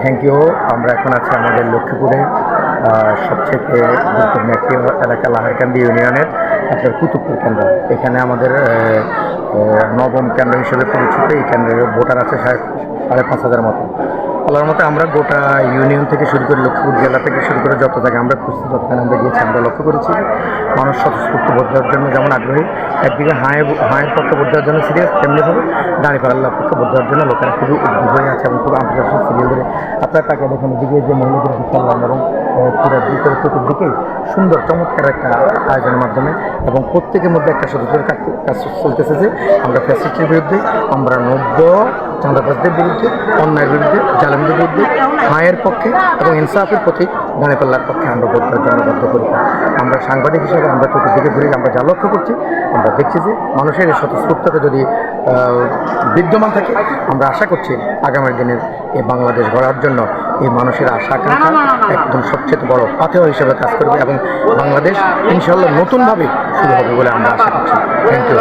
Thank you. আমরা এখন আছি আমাদের লক্ষ্মীপুরে সবচেয়ে গুরুত্বপূর্ণ একটি এলাকা লাহারকান্দি ইউনিয়নের আপনার কুতুবপুর কেন্দ্র। এখানে আমাদের নবম কেন্দ্র হিসেবে পরিচিত। এই কেন্দ্রের ভোটার আছে 5,500 মতো। আল্লাহর মতো আমরা গোটা ইউনিয়ন থেকে শুরু করে লক্ষ্মীপুর জেলা থেকে শুরু করে যত জায়গায় আমরা খুঁজছি, যতখানে আমরা গিয়েছি, আমরা লক্ষ্য করেছি মানুষ স্বতঃস্ফূর্ত ভোট দেওয়ার জন্য যেমন আগ্রহী, একদিকে হায়ের পক্ষে ভোট দেওয়ার জন্য সিরিয়াস, তেমনিভাবে দাঁড়িপাল্লার পক্ষে ভোট দেওয়ার জন্য লোকেরা খুবই উদ্যোগ হয়ে আছে এবং খুব আন্তর্জাতিক সিরিয়াল ধরে আপনার তাকে দেখুন দিকে যে মহিলাদের বিশাল এবং পুরো দিকের চতুর্দিকেই সুন্দর চমৎকার একটা আয়োজনের মাধ্যমে এবং প্রত্যেকের মধ্যে একটা সদস্যের কাজ চলতেছে যে আমরা ফ্যাসিলিটির বিরুদ্ধে, আমরা নব্য চাঁদাবাজদের বিরুদ্ধে, অন্যায়ের বিরুদ্ধে, জালেমদের বিরুদ্ধে, হায়ের পক্ষে এবং ইনসাফের প্রতি দাঁড়িপাল্লার পক্ষে আমরা ভোট দেওয়ার জন্য বদ্ধপরিকর। আমরা সাংবাদিক হিসেবে আমরা চতুর্দিকে ঘুরে আমরা যা লক্ষ্য করছি, আমরা দেখছি যে মানুষের এই স্বতঃস্ফূর্ততা যদি বিদ্যমান থাকে, আমরা আশা করছি আগামী দিনের এই বাংলাদেশ গড়ার জন্য এই মানুষের আশা আকাঙ্ক্ষা একদম সবচেয়ে বড় পাথেয় হিসেবে কাজ করবে এবং বাংলাদেশ ইনশাআল্লাহ নতুনভাবে শুরু হবে বলে আমরা আশা করছি। Thank you.